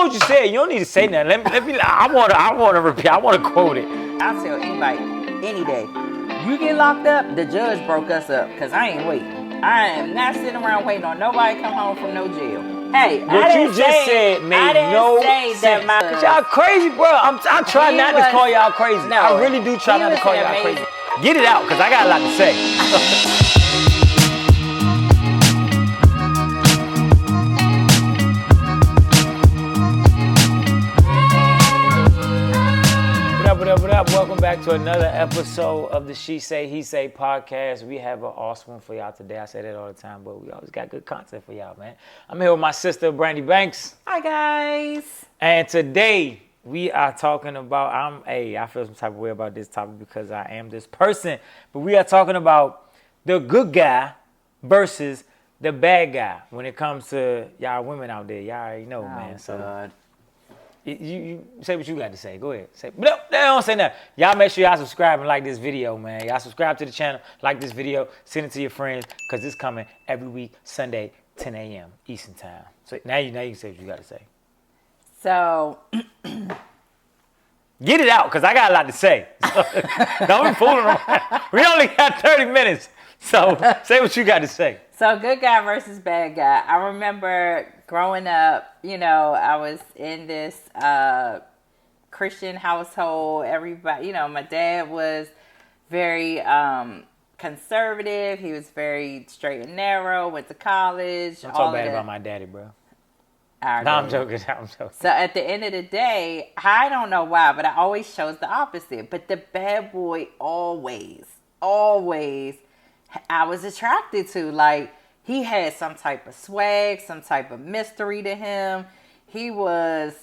What you said? You don't need to say nothing. Let me. I want to repeat. I want to quote it. I'll tell anybody any day. You get locked up, the judge broke us up because I ain't waiting. I am not sitting around waiting on nobody come home from no jail. Hey, what you just said made no sense. Y'all crazy, bro. I try not to call y'all crazy. No, I really do try not to call y'all crazy. Get it out, because I got a lot to say. What up? Welcome back to another episode of the She Say, He Say podcast. We have an awesome one for y'all today. I say that all the time, but we always got good content for y'all, man. I'm here with my sister, Brandy Banks. Hi, guys. And today, we are talking about, I feel some type of way about this topic because I am this person, but we are talking about the good guy versus the bad guy when it comes to y'all women out there. Y'all already know, man. So. God. You say what you got to say. Go ahead. No, don't say nothing. Y'all make sure y'all subscribe and like this video, man. Y'all subscribe to the channel, like this video, send it to your friends, because it's coming every week, Sunday, 10 a.m. Eastern time. So now you can say what you got to say. So, get it out, because I got a lot to say. So, don't be fooling around. We only got 30 minutes. So say what you got to say. So good guy versus bad guy. I remember growing up, I was in this Christian household. Everybody, my dad was very conservative. He was very straight and narrow, went to college. Don't talk bad about my daddy, bro. No, I'm joking. So at the end of the day, I don't know why, but I always chose the opposite. But the bad boy always, I was attracted to. Like, he had some type of swag, some type of mystery to him. He was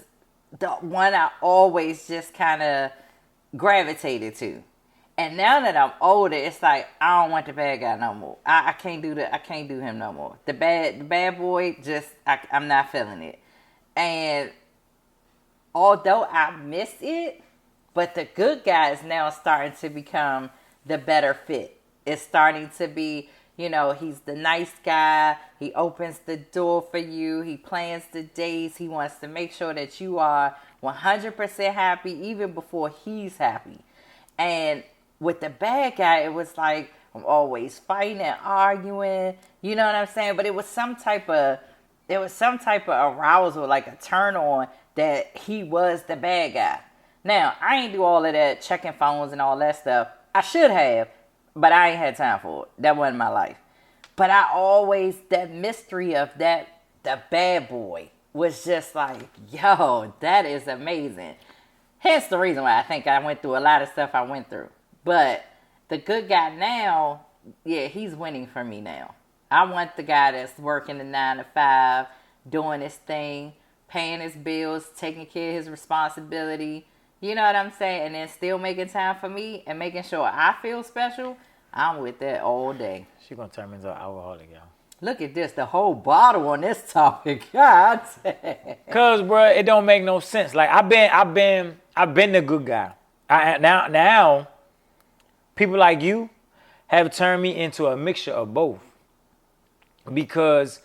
the one I always just kind of gravitated to. And now that I'm older, it's like, I don't want the bad guy no more. I can't do that. I can't do him no more. The bad boy, I'm not feeling it. And although I miss it, but the good guy is now starting to become the better fit. It's starting to be, he's the nice guy. He opens the door for you. He plans the days. He wants to make sure that you are 100% happy even before he's happy. And with the bad guy, it was like, I'm always fighting and arguing. You know what I'm saying? But it was some type of arousal, like a turn on, that he was the bad guy. Now, I ain't do all of that, checking phones and all that stuff. I should have. But I ain't had time for it. That wasn't my life. But that mystery of the bad boy was just like, yo, that is amazing. Hence the reason why I think I went through a lot of stuff I went through. But the good guy now, yeah, he's winning for me now. I want the guy that's working the 9 to 5, doing his thing, paying his bills, taking care of his responsibility. You know what I'm saying? And then still making time for me and making sure I feel special. I'm with that all day. She's going to turn me into an alcoholic, y'all. Look at this. The whole bottle on this topic. God damn. Because, bro, it don't make no sense. Like, I've been the good guy. Now, people like you have turned me into a mixture of both. Because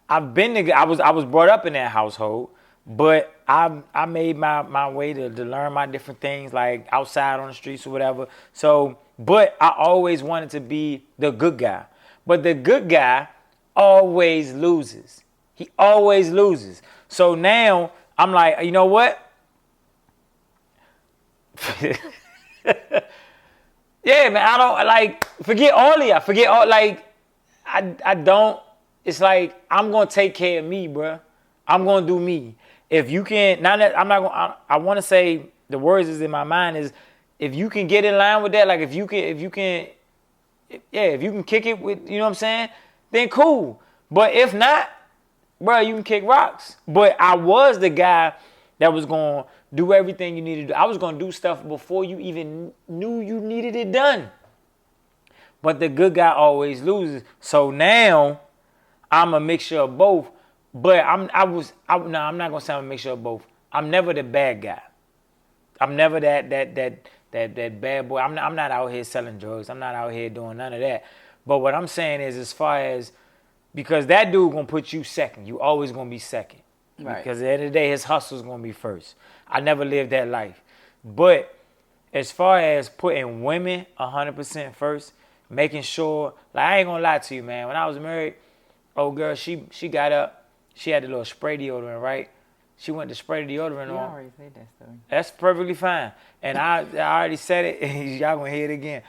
I was brought up in that household. But I made my way to learn my different things, like outside on the streets or whatever. So, but I always wanted to be the good guy. But the good guy always loses. He always loses. So now I'm like, you know what? Yeah, man, I don't forget all of y'all. I don't. It's like, I'm going to take care of me, bro. I'm going to do me. If you can, I want to say the words is in my mind is, if you can get in line with that, like if you can kick it with, you know what I'm saying, then cool. But if not, bro, you can kick rocks. But I was the guy that was going to do everything you needed to do. I was going to do stuff before you even knew you needed it done. But the good guy always loses. So now I'm a mixture of both. But I'm not gonna say I'm a mixture of both. I'm never the bad guy. I'm never that bad boy. I'm not out here selling drugs. I'm not out here doing none of that. But what I'm saying is, as far as, because that dude gonna put you second. You always gonna be second. Right. Because at the end of the day, his hustle's going to be first. I never lived that life. But as far as putting women 100% first, making sure, like, I ain't going to lie to you, man. When I was married, old girl, she got up. She had the little spray deodorant, right? She went to spray the deodorant You on. already said that story. That's perfectly fine. And I already said it. Y'all gonna hear it again.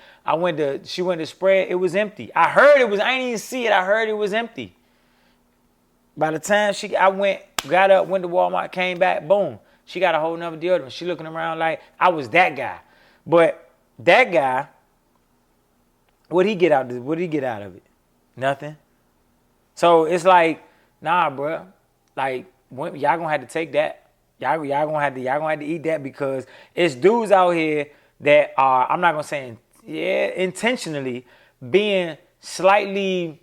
She went to spray it. It was empty. I didn't even see it. I heard it was empty. By the time got up, went to Walmart, came back, boom. She got a whole nother deodorant. She looking around like I was that guy. But that guy, what'd he get out of it? Nothing. So it's like, nah, bro. Like, y'all gonna have to take that. Y'all gonna have to eat that, because it's dudes out here that are, I'm not gonna say intentionally being slightly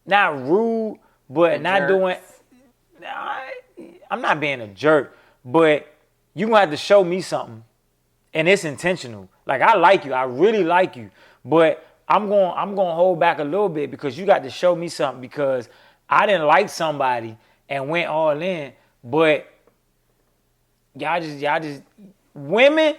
not rude, but not doing. I'm not being a jerk, but you gonna have to show me something, and it's intentional. Like, I like you, I really like you, but I'm gonna hold back a little bit because you got to show me something, because I didn't like somebody and went all in, but y'all just women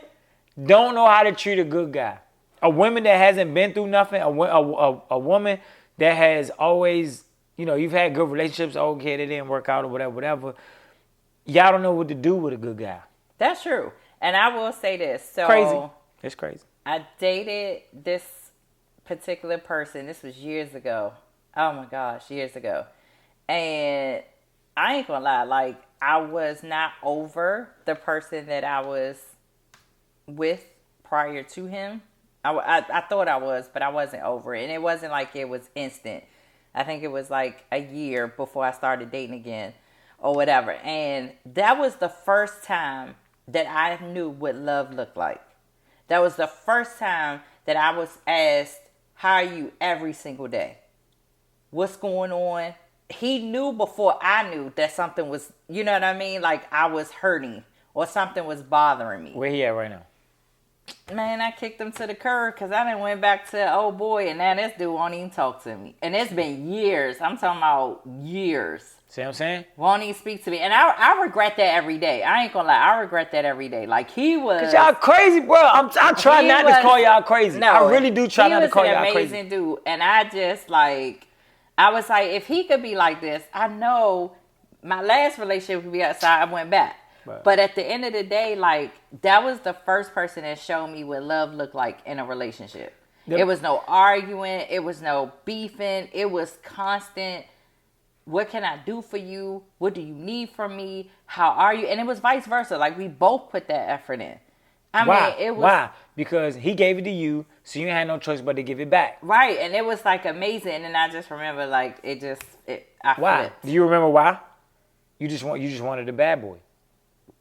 don't know how to treat a good guy. A woman that hasn't been through nothing, a woman that has always, you've had good relationships, okay, they didn't work out or whatever. Y'all don't know what to do with a good guy. That's true. And I will say this. So crazy. It's crazy. I dated this particular person. This was years ago. Oh my gosh, years ago. And I ain't gonna lie, like, I was not over the person that I was with prior to him. I thought I was, but I wasn't over it. And it wasn't like it was instant. I think it was like a year before I started dating again or whatever. And that was the first time that I knew what love looked like. That was the first time that I was asked, how are you, every single day? What's going on? He knew before I knew that something was, you know what I mean? Like, I was hurting or something was bothering me. Where he at right now? Man, I kicked him to the curb because I done went back to old boy, and now this dude won't even talk to me. And it's been years. I'm talking about years. See what I'm saying? Won't even speak to me. And I regret that every day. I ain't gonna lie. I regret that every day. Like, he was... Because y'all crazy, bro. I try not to call y'all crazy. No, I really do try not to call y'all crazy. He was an amazing dude. And I just, like... I was like, if he could be like this, I know my last relationship could be outside. I went back. Right. But at the end of the day, like, that was the first person that showed me what love looked like in a relationship. Yep. It was no arguing. It was no beefing. It was constant. What can I do for you? What do you need from me? How are you? And it was vice versa. Like, we both put that effort in. Why? Because he gave it to you, so you had no choice but to give it back. Right, and it was like amazing. And I just remember, like, I why? flipped. Do you remember why? You just wanted a bad boy.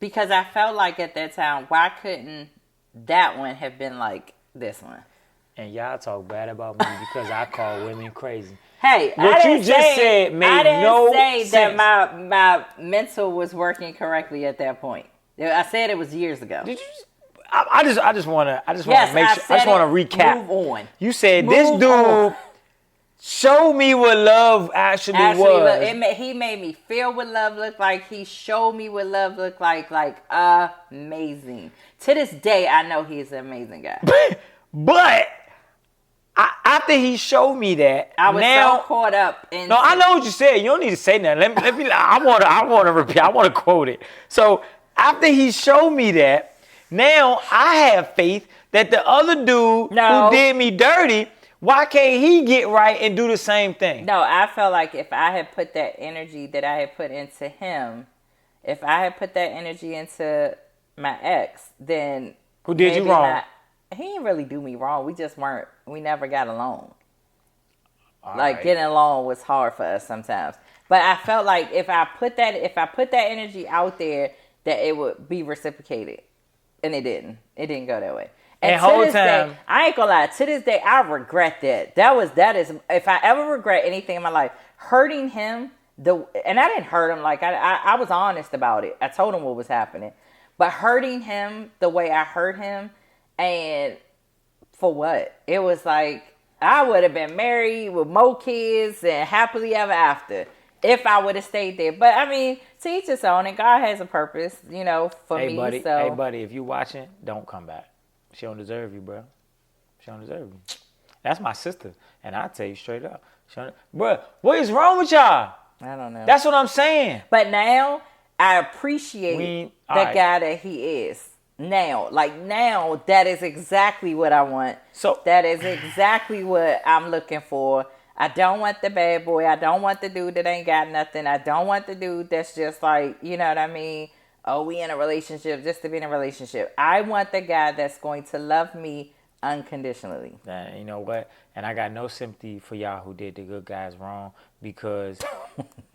Because I felt like at that time, why couldn't that one have been like this one? And y'all talk bad about me because I call women crazy. Hey, what you just said made no sense. I didn't say that my mental was working correctly at that point. I said it was years ago. Did you? I just want to make sure. I just want to recap. Move on. You said this dude showed me what love actually was. He made me feel what love looked like. He showed me what love looked like amazing. To this day, I know he's an amazing guy. But after he showed me that, I was so caught up in. No, I know what you said. You don't need to say that. Let me. I want to repeat. I want to quote it. So after he showed me that, now I have faith that the other dude who did me dirty, why can't he get right and do the same thing? No, I felt like if I had put that energy that I had put into him, if I had put that energy into my ex, then who did you wrong? He didn't really do me wrong. We never got along. All like, right. Getting along was hard for us sometimes. But I felt like if I put that energy out there, that it would be reciprocated. And it didn't. It didn't go that way. And to this day, I ain't gonna lie, to this day, I regret that. That is, if I ever regret anything in my life, hurting him, and I didn't hurt him, like, I was honest about it. I told him what was happening. But hurting him the way I hurt him, and for what? It was like, I would have been married with more kids and happily ever after if I would have stayed there. But I mean, to teach his own, and God has a purpose, you know, for me. Buddy, So, hey, buddy, if you watching, don't come back. She don't deserve you, bro. She don't deserve you. That's my sister, and I tell you straight up, bro, what is wrong with y'all? I don't know. That's what I'm saying. But now I appreciate the guy that he is. Now, that is exactly what I want. So that is exactly what I'm looking for. I don't want the bad boy. I don't want the dude that ain't got nothing. I don't want the dude that's just like, you know what I mean? Oh, we in a relationship just to be in a relationship. I want the guy that's going to love me unconditionally. You know what? And I got no sympathy for y'all who did the good guys wrong because,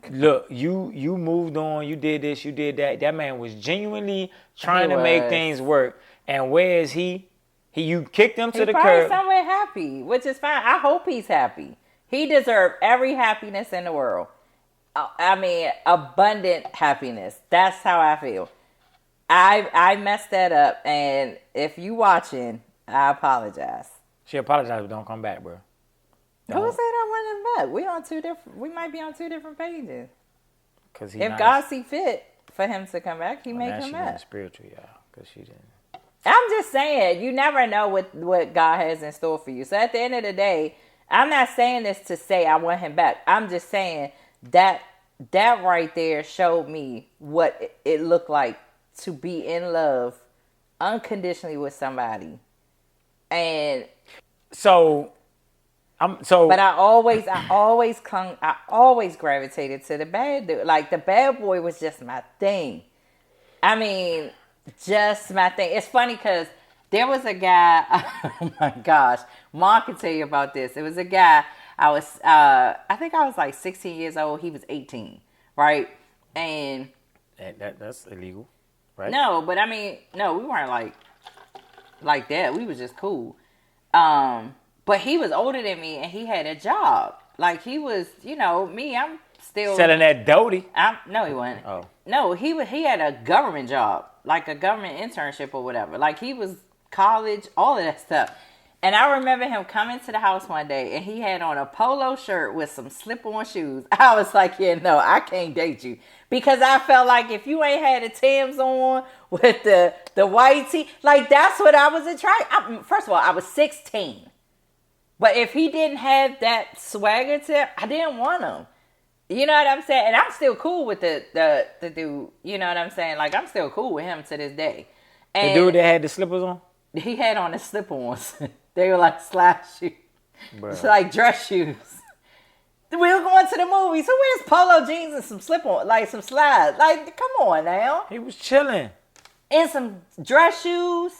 look, you moved on, you did this, you did that. That man was genuinely trying to make things work. And where is he? You kicked him to the curb. He's somewhere happy, which is fine. I hope he's happy. He deserves every happiness in the world. I mean, abundant happiness. That's how I feel. I messed that up, and if you watching, I apologize. She apologized, but don't come back, bro. Who said I want him back? We might be on two different pages. Cause if God see fit for him to come back, he may come back. Spiritual, y'all, because she didn't. I'm just saying, you never know what God has in store for you. So at the end of the day, I'm not saying this to say I want him back. I'm just saying that right there showed me what it looked like to be in love unconditionally with somebody. And but I always gravitated to the bad dude. Like the bad boy was just my thing. I mean, just my thing. It's funny because there was a guy, oh my gosh, Mom can tell you about this. It was a guy, I think I was like 16 years old. He was 18, right? And that's illegal, right? No, but I mean, no, we weren't like that. We was just cool. But he was older than me and he had a job. Like he was, you know, me, I'm still selling that doty. No, he wasn't. Oh. No, he had a government job, like a government internship or whatever. Like he was college, all of that stuff. And I remember him coming to the house one day and he had on a polo shirt with some slip-on shoes. I was like, yeah, no, I can't date you. Because I felt like if you ain't had the Timbs on with the white tee, like that's what I was attracted. First of all, I was 16. But if he didn't have that swagger to him, I didn't want him. You know what I'm saying? And I'm still cool with the dude. You know what I'm saying? Like, I'm still cool with him to this day. And the dude that had the slippers on? He had on the slip-ons. They were like slide shoes. It's like dress shoes. We were going to the movies. Who wears polo jeans and some slip-on, like some slides? Like, come on now. He was chilling. And some dress shoes.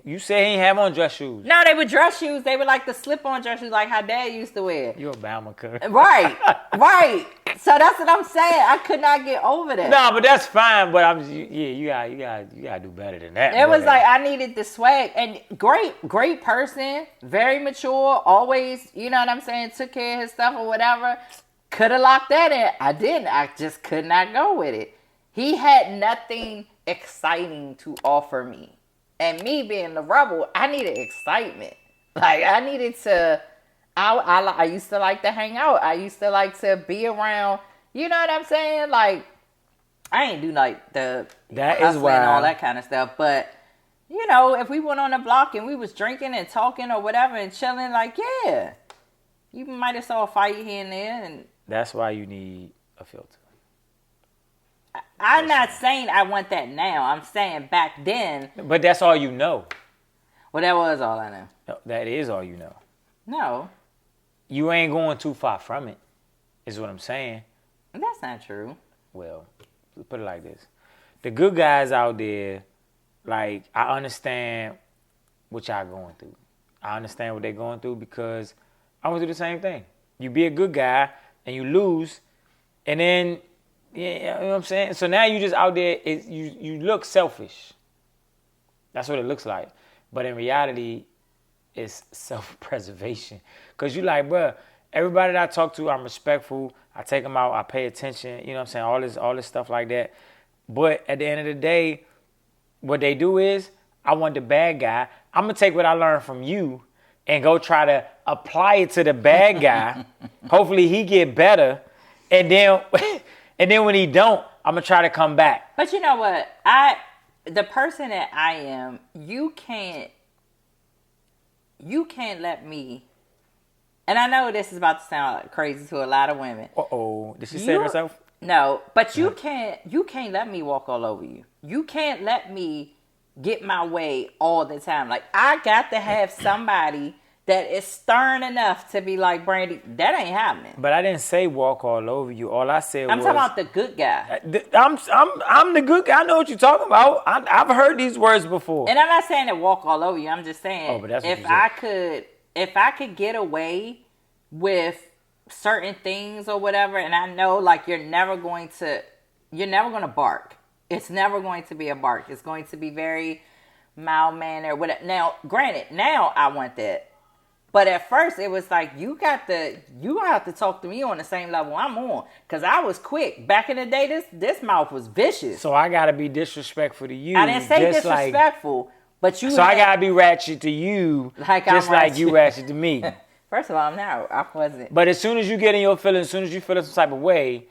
You said he ain't have on dress shoes. No, they were dress shoes. They were like the slip-on dress shoes like how Dad used to wear. You a Bama cuz. Right. So that's what I'm saying. I could not get over that. No, but that's fine. But you gotta do better than that. It was like I needed the swag and great person, very mature, always, you know what I'm saying, took care of his stuff or whatever. Could have locked that in. I didn't. I just could not go with it. He had nothing exciting to offer me. And me being the rebel, I needed excitement. Like I needed to. I used to like to hang out. I used to like to be around. You know what I'm saying? Like I ain't do like the that is why and all that kind of stuff. But you know, if we went on the block and we was drinking and talking or whatever and chilling, like yeah, you might have saw a fight here and there. And that's why you need a filter. I'm not saying I want that now. I'm saying back then. But that's all you know. Well, that was all I know. No, that is all you know. No. You ain't going too far from it, is what I'm saying. That's not true. Well, let's put it like this. The good guys out there, like, I understand what y'all going through. I understand what they're going through because I went through the same thing. You be a good guy and you lose, and then, yeah, you know what I'm saying? So now you just out there, you look selfish. That's what it looks like. But in reality, it's self-preservation. Because you like, bruh, everybody that I talk to, I'm respectful. I take them out. I pay attention. You know what I'm saying? All this stuff like that. But at the end of the day, what they do is, I want the bad guy. I'm going to take what I learned from you and go try to apply it to the bad guy. Hopefully he get better. And then when he don't, I'm gonna try to come back. But you know what? The person that I am, you can't let me. And I know this is about to sound crazy to a lot of women. Did she say it herself? No, but you can't let me walk all over you. You can't let me get my way all the time. Like, I got to have somebody that is stern enough to be like, Brandy, that ain't happening. But I didn't say walk all over you. All I said I'm was... talking about the good guy. I'm the good guy. I know what you're talking about. I've heard these words before. And I'm not saying to walk all over you. I'm just saying, but that's what if I could get away with certain things or whatever, and I know like you're never going to bark. It's never going to be a bark. It's going to be very mild mannered. Now, granted, now I want that. But at first, it was like, you gonna have to talk to me on the same level I'm on. Because I was quick. Back in the day, this mouth was vicious. So I got to be disrespectful to you. I didn't say disrespectful, but you... So I got to be ratchet to you, just like you ratchet to me. First of all, I wasn't. But as soon as you get in your feelings, as soon as you feel some type of way,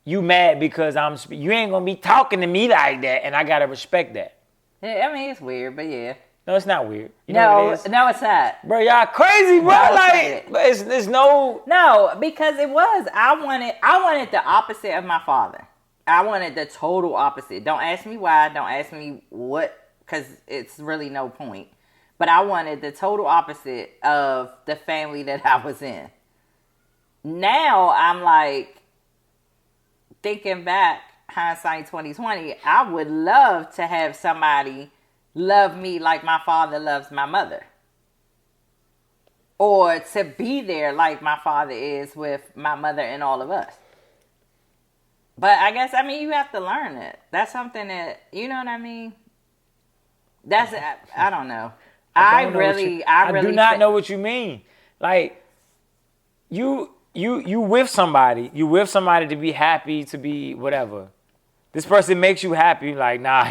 you mad because you ain't going to be talking to me like that, and I got to respect that. Yeah, I mean, it's weird, but yeah. No, it's not weird. You know what it is? No, it's not. Bro, y'all crazy, bro. No, like, it's no... No, because it was. I wanted the opposite of my father. I wanted the total opposite. Don't ask me why. Don't ask me what, because it's really no point. But I wanted the total opposite of the family that I was in. Now, I'm like, thinking back, hindsight 2020, I would love to have somebody love me like my father loves my mother. Or to be there like my father is with my mother and all of us. But I guess, you have to learn it. That's something that, you know what I mean? I don't know. I do not know what you mean. Like, you with somebody. You with somebody to be happy, to be whatever. This person makes you happy. Like, nah,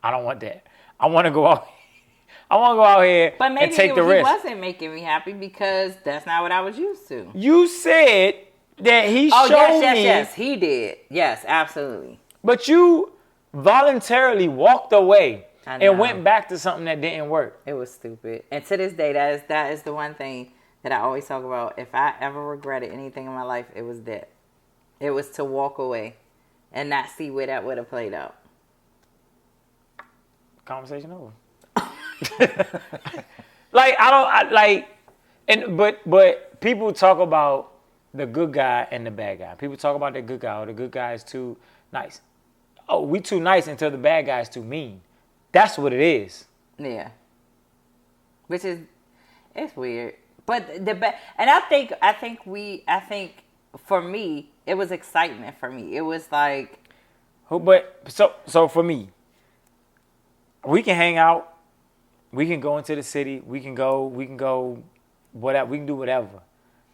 I don't want that. I want to go out. I want to go out here and take the risk. But maybe he wasn't making me happy because that's not what I was used to. You said that he showed me. Yes, he did. Yes, absolutely. But you voluntarily walked away and went back to something that didn't work. It was stupid. And to this day, that is the one thing that I always talk about. If I ever regretted anything in my life, it was that. It was to walk away and not see where that would have played out. Conversation over. But people talk about the good guy and the bad guy. People talk about the good guy. Oh, the good guy is too nice. Oh, we too nice until the bad guy is too mean. That's what it is. Yeah. Which is, it's weird. But I think for me, it was excitement for me. It was like. So for me, we can hang out. We can go into the city. We can go whatever. We can do whatever.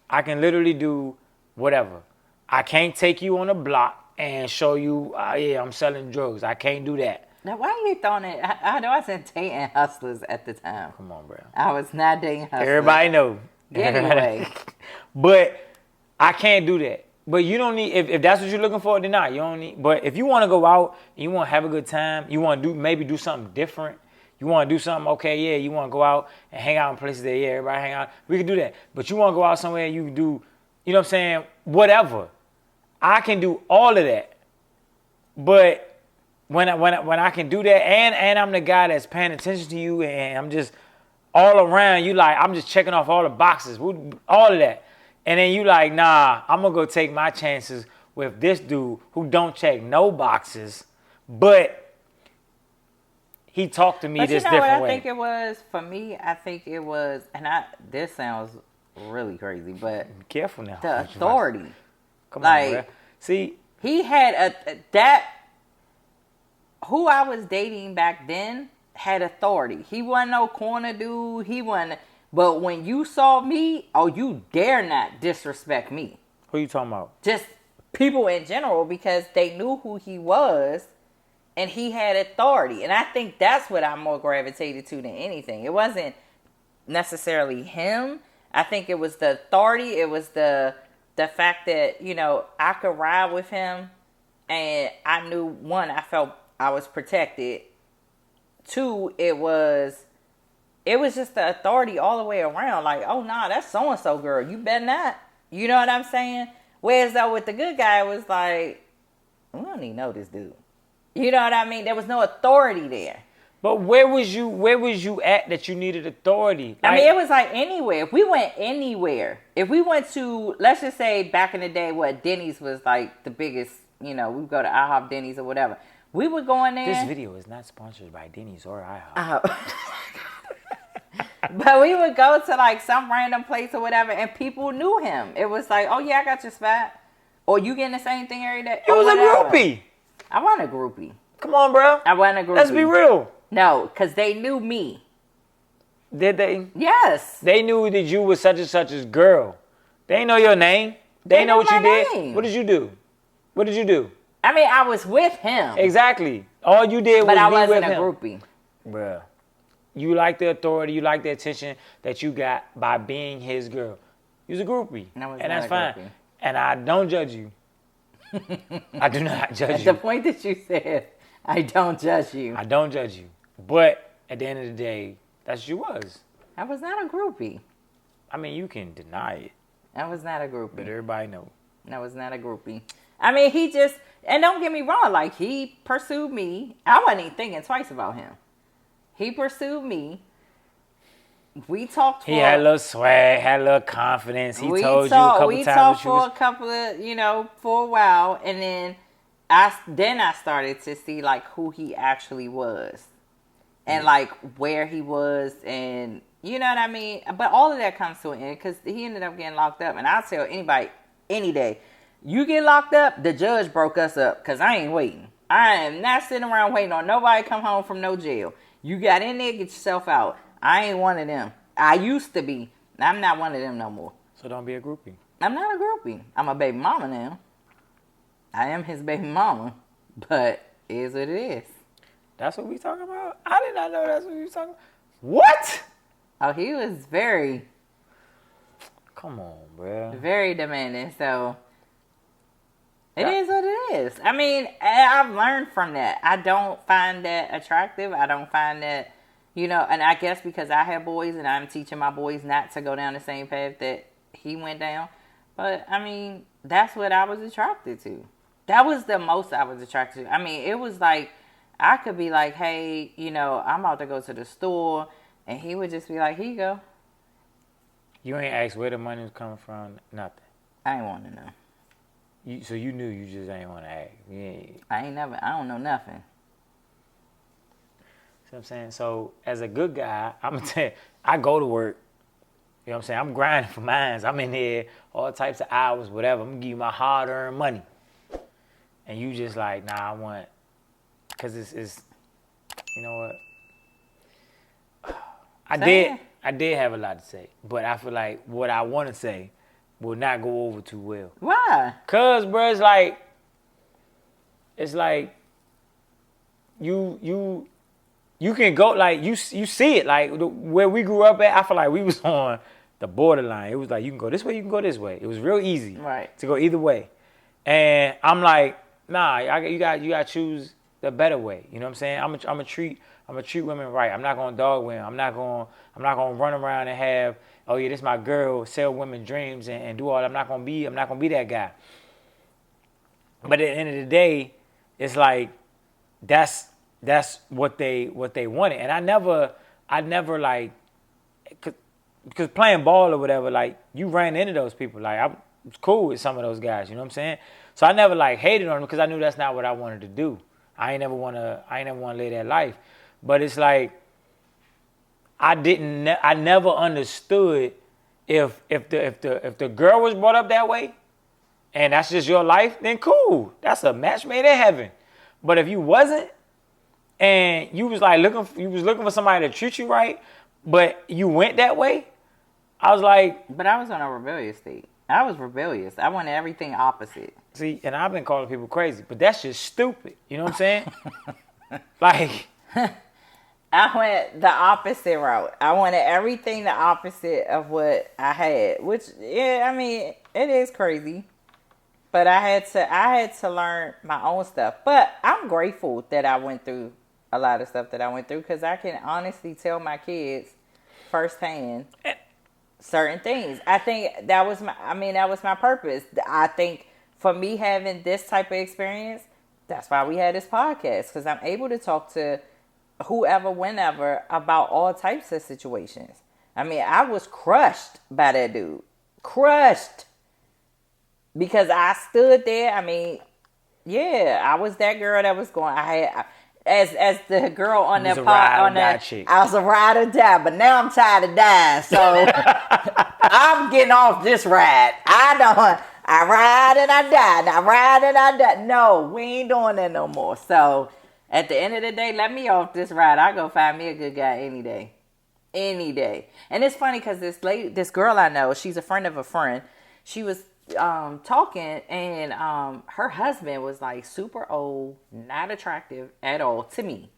I can literally do whatever. I can't take you on a block and show you, I'm selling drugs. I can't do that. Now, why are you throwing it? I know I wasn't dating hustlers at the time. Come on, bro. I was not dating hustlers. Everybody know. Anyway. But I can't do that. But you don't need, if that's what you're looking for, then not. You don't need, but if you want to go out and you want to have a good time, you want to maybe do something different. You want to do something, okay, yeah, you want to go out and hang out in places that, yeah, everybody hang out. We can do that. But you want to go out somewhere, you can do, you know what I'm saying, whatever. I can do all of that. But when I can do that, and I'm the guy that's paying attention to you, and I'm just all around you, like, I'm just checking off all the boxes, all of that. And then you like, nah, I'm going to go take my chances with this dude who don't check no boxes, but he talked to me this different way. But you know what I think it was? For me, I think it was, and this sounds really crazy, but be careful now. The authority. Come on, bro. See? He had who I was dating back then had authority. He wasn't no corner dude. He wasn't, but when you saw me, you dare not disrespect me. Who you talking about? Just people in general, because they knew who he was. And he had authority. And I think that's what I more gravitated to than anything. It wasn't necessarily him. I think it was the authority. It was the fact that, I could ride with him And I knew, one, I felt I was protected. Two, it was just the authority all the way around. Like, oh, nah, that's so-and-so girl. You better not. You know what I'm saying? Whereas though with the good guy, it was like, we don't even know this dude. You know what I mean? There was no authority there. But where was you at that you needed authority? I mean, it was like anywhere. If we went anywhere, if we went to, let's just say back in the day, what Denny's was like the biggest, we would go to IHOP, Denny's, or whatever. We would go in there. This video is not sponsored by Denny's or IHOP. But we would go to like some random place or whatever, and people knew him. It was like, oh yeah, I got your spot. Or you getting the same thing every day. You was a groupie. I want a groupie. Come on, bro. I want a groupie. Let's be real. No, because they knew me. Did they? Yes. They knew that you was such and such's girl. They ain't know your name. They know what you did. Name. What did you do? What did you do? I mean, I was with him. Exactly. All you did was but I be wasn't with a him. groupie. Bruh. You like the authority. You like the attention that you got by being his girl. You was a groupie. And that's fine. Groupie. And I don't judge you. I do not judge At you. the point that you said, I don't judge you. I don't judge you. But at the end of the day, that's what you was. I was not a groupie. I mean, you can deny it. I was not a groupie. But everybody know. I was not a groupie. I mean, he just, and don't get me wrong, like, he pursued me. I wasn't even thinking twice about him. He pursued me. We talked for... He had a little swag, had a little confidence. He told you a couple times. We talked for a couple of, for a while. And then I started to see, like, who he actually was. And, like, where he was. And, you know what I mean? But all of that comes to an end because he ended up getting locked up. And I'll tell anybody, any day, you get locked up, the judge broke us up because I ain't waiting. I am not sitting around waiting on nobody to come home from no jail. You got in there, get yourself out. I ain't one of them. I used to be. I'm not one of them no more. So don't be a groupie. I'm not a groupie. I'm a baby mama now. I am his baby mama. But it is what it is. That's what we talking about? I did not know that's what we was talking about. What? Oh, he was very... Come on, bro. Very demanding. So... It is what it is. I mean, I've learned from that. I don't find that attractive. I don't find that, and I guess because I have boys and I'm teaching my boys not to go down the same path that he went down. But, I mean, that's what I was attracted to. That was the most I was attracted to. I mean, it was like, I could be like, hey, I'm about to go to the store. And he would just be like, here you go. You ain't asked where the money was coming from, nothing. I ain't want to know. So you knew you just ain't want to ask. Yeah. I don't know nothing. See what I'm saying? So as a good guy, I'm going to tell you, I go to work. You know what I'm saying? I'm grinding for mines. I'm in there all types of hours, whatever. I'm going to give you my hard-earned money. And you just like, nah, I want, because it's, you know what? I did have a lot to say. But I feel like what I want to say will not go over too well. Why? Cause, bro, it's like you can go, like, you see it, like, where we grew up at, I feel like we was on the borderline. It was like, you can go this way, you can go this way. It was real easy to go either way. And I'm like, nah, you got to choose the better way. You know what I'm saying? I'm gonna treat women right. I'm not gonna dog women. I'm not gonna run around and have, oh yeah, this my girl, sell women dreams and do all that. I'm not gonna be that guy. But at the end of the day, it's like that's what they wanted. And I never like, because playing ball or whatever, like, you ran into those people. Like, I was cool with some of those guys, you know what I'm saying? So I never like hated on them because I knew that's not what I wanted to do. I ain't never want to live that life. But it's like, I never understood if the girl was brought up that way and that's just your life, then cool. That's a match made in heaven. But if you wasn't, and you was like looking for somebody to treat you right, but you went that way, I was like... But I was on a rebellious state. I was rebellious. I wanted everything opposite. See, and I've been calling people crazy, but that's just stupid. You know what I'm saying? Like... I went the opposite route. I wanted everything the opposite of what I had. Which, yeah, I mean, it is crazy. But I had to learn my own stuff. But I'm grateful that I went through a lot of stuff that I went through, because I can honestly tell my kids firsthand certain things. I think that was my purpose. I think for me having this type of experience, that's why we had this podcast, because I'm able to talk to whoever, whenever, about all types of situations. I mean, I was crushed by that dude. Crushed. Because I stood there. I mean, yeah, I was that girl that was going. As the girl on that part on that, I was a ride or die. But now I'm tired of dying, so I'm getting off this ride. I ride and I die. And I ride and I die. No, we ain't doing that no more. So at the end of the day, let me off this ride. I go find me a good guy any day. Any day. And it's funny because this girl I know, she's a friend of a friend. She was talking, and her husband was like super old, not attractive at all to me,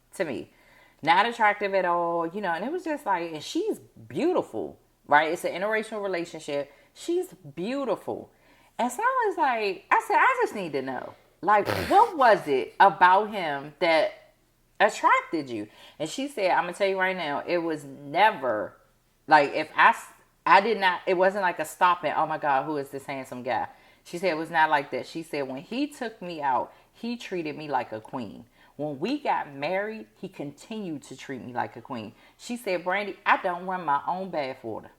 not attractive at all, you know. And it was just like, and she's beautiful, right? It's an interracial relationship. She's beautiful. And so I was like, I said, I just need to know, like, what was it about him that attracted you? And she said, I'm gonna tell you right now, it was never like, if I did not, it wasn't like a stopping, oh my God, who is this handsome guy? She said it was not like that. She said when he took me out, he treated me like a queen. When we got married, he continued to treat me like a queen. She said, Brandy, I don't run my own bath water.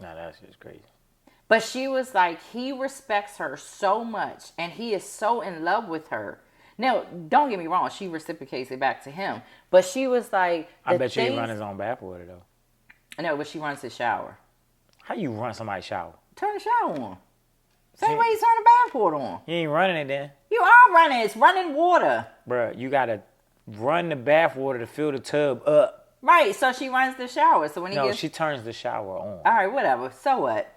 Nah, that's just crazy. But she was like, he respects her so much, and he is so in love with her. Now, don't get me wrong, she reciprocates it back to him. But she was like, I bet you he run his own bath water, though. No, but she runs the shower. How you run somebody's shower? Turn the shower on. Same way you turn the bath water on. You ain't running it then. You are running. It's running water. Bruh, you got to run the bath water to fill the tub up. Right, so she runs the shower. So when she turns the shower on. All right, whatever. So what?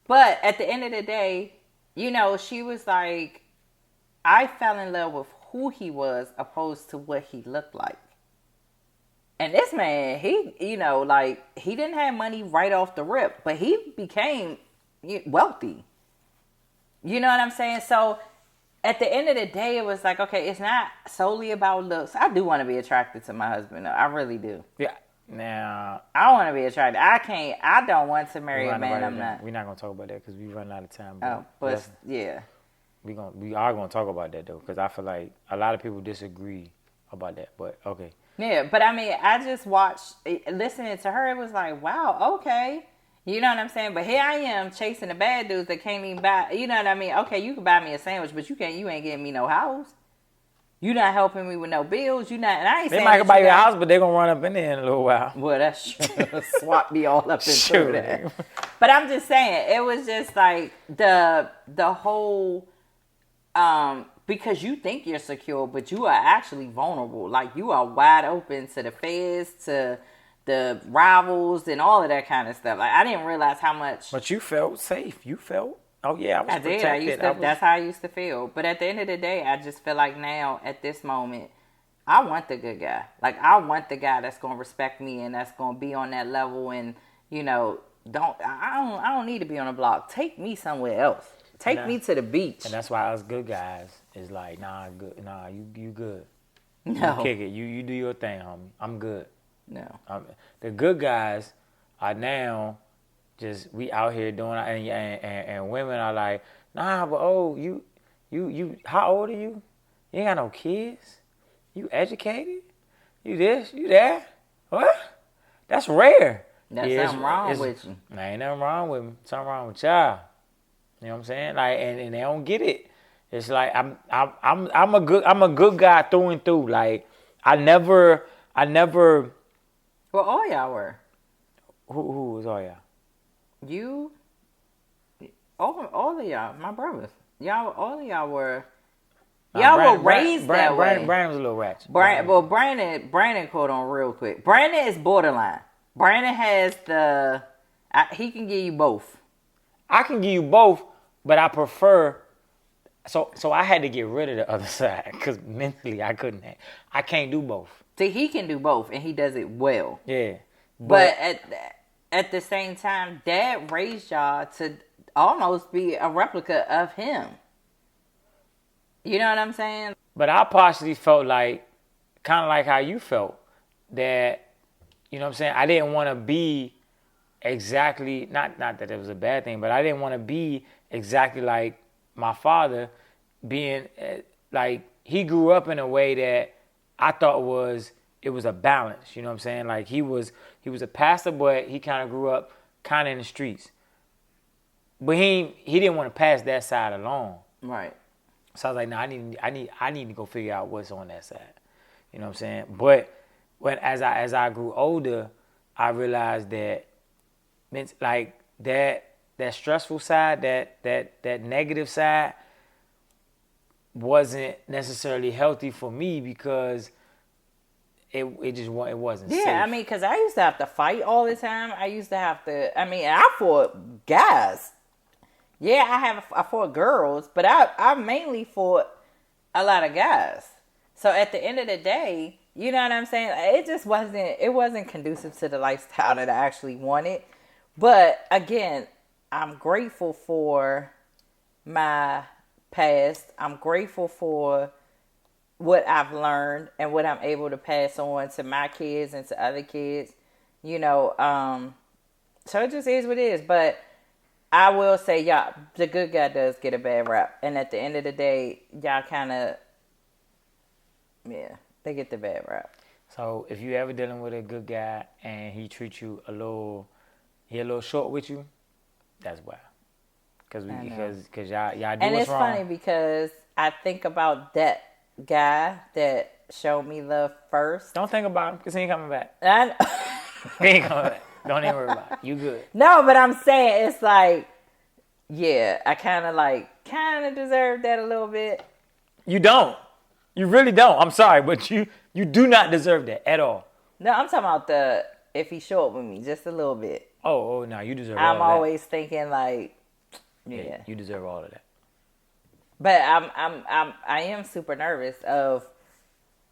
But at the end of the day, you know, she was like, I fell in love with who he was opposed to what he looked like. And this man, he, you know, like, he didn't have money right off the rip, but he became wealthy. You know what I'm saying? So at the end of the day, it was like, okay, it's not solely about looks. I do want to be attracted to my husband. I really do. Yeah. Now, I want to be attracted. I don't want to marry a man I'm not. We're not going to talk about that because we run out of time. But yeah. We are going to talk about that, though, because I feel like a lot of people disagree about that. But, okay. Yeah, but I mean, I just watched, listening to her, it was like, wow, okay. You know what I'm saying? But here I am chasing the bad dudes that can't even buy, you know what I mean? Okay, you can buy me a sandwich, but you ain't getting me no house. You not helping me with no bills. You not, and I ain't saying they might buy you a house, but they're going to run up in there in a little while. Well, that's true. Swap me all up into that. But I'm just saying, it was just like the whole, because you think you're secure, but you are actually vulnerable. Like, you are wide open to the feds, to the rivals, and all of that kind of stuff. Like, I didn't realize how much. But you felt safe. You felt, oh yeah, I was protected. That's how I used to feel. But at the end of the day, I just feel like now, at this moment, I want the good guy. Like, I want the guy that's going to respect me and that's going to be on that level. And, you know, I don't need to be on a block. Take me somewhere else. Take me to the beach. And that's why us good guys is like, you good. No. You kick it. You do your thing, homie. I'm good. No. The good guys are now just, we out here doing, and women are like, nah, but you, how old are you? You ain't got no kids? You educated? You this? You that? What? That's rare. That's something wrong with you. Nah, ain't nothing wrong with me. Something wrong with y'all. You know what I'm saying? Like, and they don't get it. It's like I'm a good guy through and through. Like, I never. Well, all y'all were. Who was all y'all? You. All of y'all, my brothers. All of y'all were. Y'all were raised that way. Brandon was a little ratchet. Brandon caught on real quick. Brandon is borderline. Brandon has he can give you both. I can give you both, but I prefer. So I had to get rid of the other side because mentally I couldn't. I can't do both. See, he can do both, and he does it well. Yeah, but at the same time, Dad raised y'all to almost be a replica of him. You know what I'm saying? But I partially felt like, kind of like how you felt, that, you know what I'm saying, I didn't want to be exactly, not that it was a bad thing, but I didn't want to be exactly like my father, being like, he grew up in a way that I thought it was a balance, you know what I'm saying? Like, he was a pastor, but he kind of grew up kind of in the streets. But he didn't want to pass that side along. Right. So I was like, no, I need to go figure out what's on that side. You know what I'm saying? But as I grew older, I realized that, like, that stressful side, that negative side wasn't necessarily healthy for me, because it wasn't safe. Yeah, I mean, because I used to have to fight all the time. I used to have to, I mean, I fought guys. Yeah, I fought girls, but I mainly fought a lot of guys. So at the end of the day, you know what I'm saying? It wasn't conducive to the lifestyle that I actually wanted. But again, I'm grateful for my past. I'm grateful for what I've learned and what I'm able to pass on to my kids and to other kids. You know, so it just is what it is. But I will say, y'all, the good guy does get a bad rap. And at the end of the day, y'all kind of, yeah, they get the bad rap. So if you ever dealing with a good guy and he treats you a little short with you, that's why. Because y'all do what's wrong. And it's funny because I think about that guy that showed me love first. Don't think about him, because he ain't coming back. I He ain't coming back. Don't even worry about it. You good. No, but I'm saying, it's like, yeah, I kind of deserve that a little bit. You don't. You really don't. I'm sorry, but you do not deserve that at all. No, I'm talking about if he showed with me just a little bit. Oh, no, you deserve all of that. I'm always thinking like, yeah. You deserve all of that. But I am super nervous of,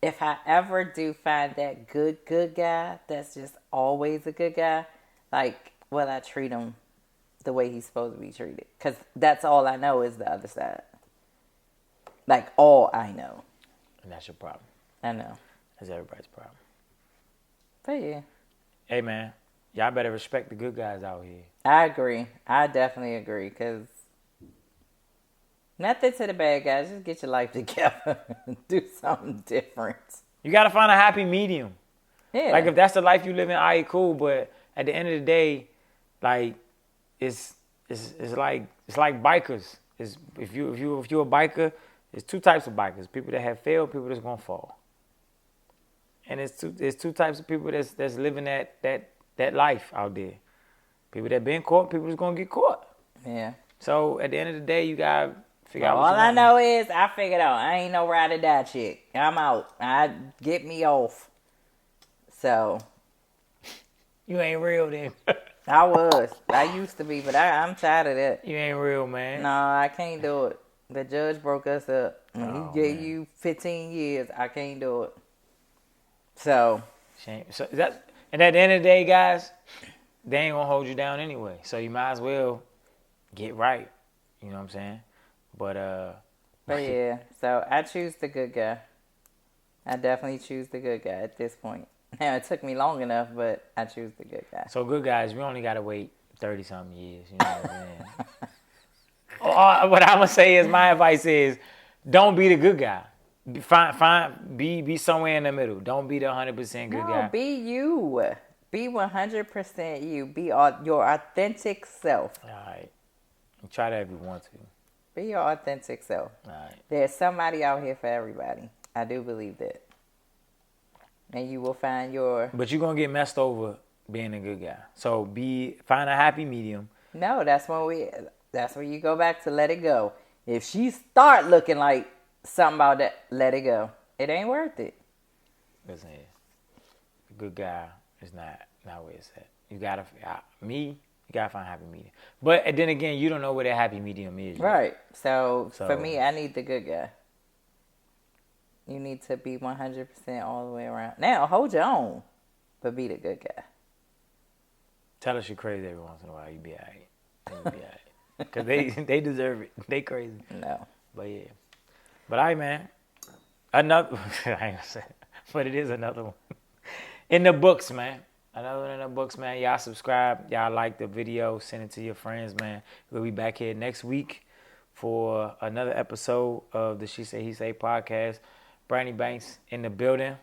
if I ever do find that good guy that's just always a good guy, like, will I treat him the way he's supposed to be treated? Because that's all I know is the other side. Like, all I know. And that's your problem. I know. That's everybody's problem. But yeah. Hey, man, y'all better respect the good guys out here. I agree. I definitely agree. Because nothing to the bad guys. Just get your life together. Do something different. You got to find a happy medium. Yeah. Like, if that's the life you live in, all right, cool. But at the end of the day, like, it's like bikers. If you're a biker, there's two types of bikers: people that have failed, people that's gonna fall. And there's two types of people that's living that life out there. People that been caught, people that's gonna get caught. Yeah. So at the end of the day, you gotta figure out. All I know is I figured out I ain't no ride or die chick. I'm out. I get me off. So you ain't real then. I was. I used to be, but I'm tired of that. You ain't real, man. No, I can't do it. The judge broke us up. When he gave man. you 15 years, I can't do it. So. Shame. So and at the end of the day, guys, they ain't gonna hold you down anyway. So you might as well get right. You know what I'm saying? But yeah, so I choose the good guy. I definitely choose the good guy at this point. Now, it took me long enough, but I choose the good guy. So good guys, we only gotta wait 30-something years. You know what I'm saying? What I'm gonna say is, my advice is, don't be the good guy. Be somewhere in the middle. Don't be the 100% good guy. No, be you. Be 100% you. Be your authentic self. All right. Try that if you want to. Be your authentic self. All right. There's somebody out here for everybody. I do believe that. And you will find But you're gonna get messed over being a good guy. So find a happy medium. No, that's when you go back to let it go. If she start looking like something about that, let it go. It ain't worth it. Listen here. A good guy is not where it's at. You gotta find a happy medium. But then again, you don't know where that happy medium is. Right. So for me, I need the good guy. You need to be 100% all the way around. Now, hold your own, but be the good guy. Tell us you're crazy every once in a while. You be all right. You be all right. Because they deserve it. They crazy. No. But yeah. But all right, man. Another, I ain't gonna say it, but it is another one. In the books, man. Another one in the books, man. Y'all subscribe. Y'all like the video. Send it to your friends, man. We'll be back here next week for another episode of the She Say He Say podcast. Brandy Banks in the building.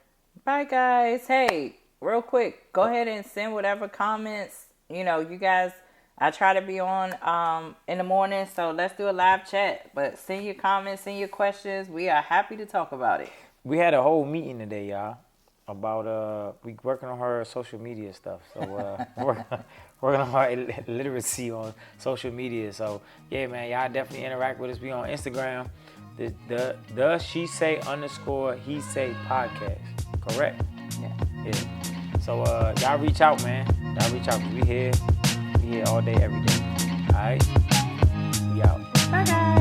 Bye, guys. Hey, real quick, go ahead and send whatever comments. You know, you guys, I try to be on in the morning, so let's do a live chat. But send your comments, send your questions. We are happy to talk about it. We had a whole meeting today, y'all, about we working on her social media stuff. So working on her literacy on social media. So yeah, man, y'all definitely interact with us. We on Instagram, the She Say _ He Say podcast. Correct? Yeah. So y'all reach out, man. Y'all reach out. We here all day, every day. All right? We out. Bye, guys.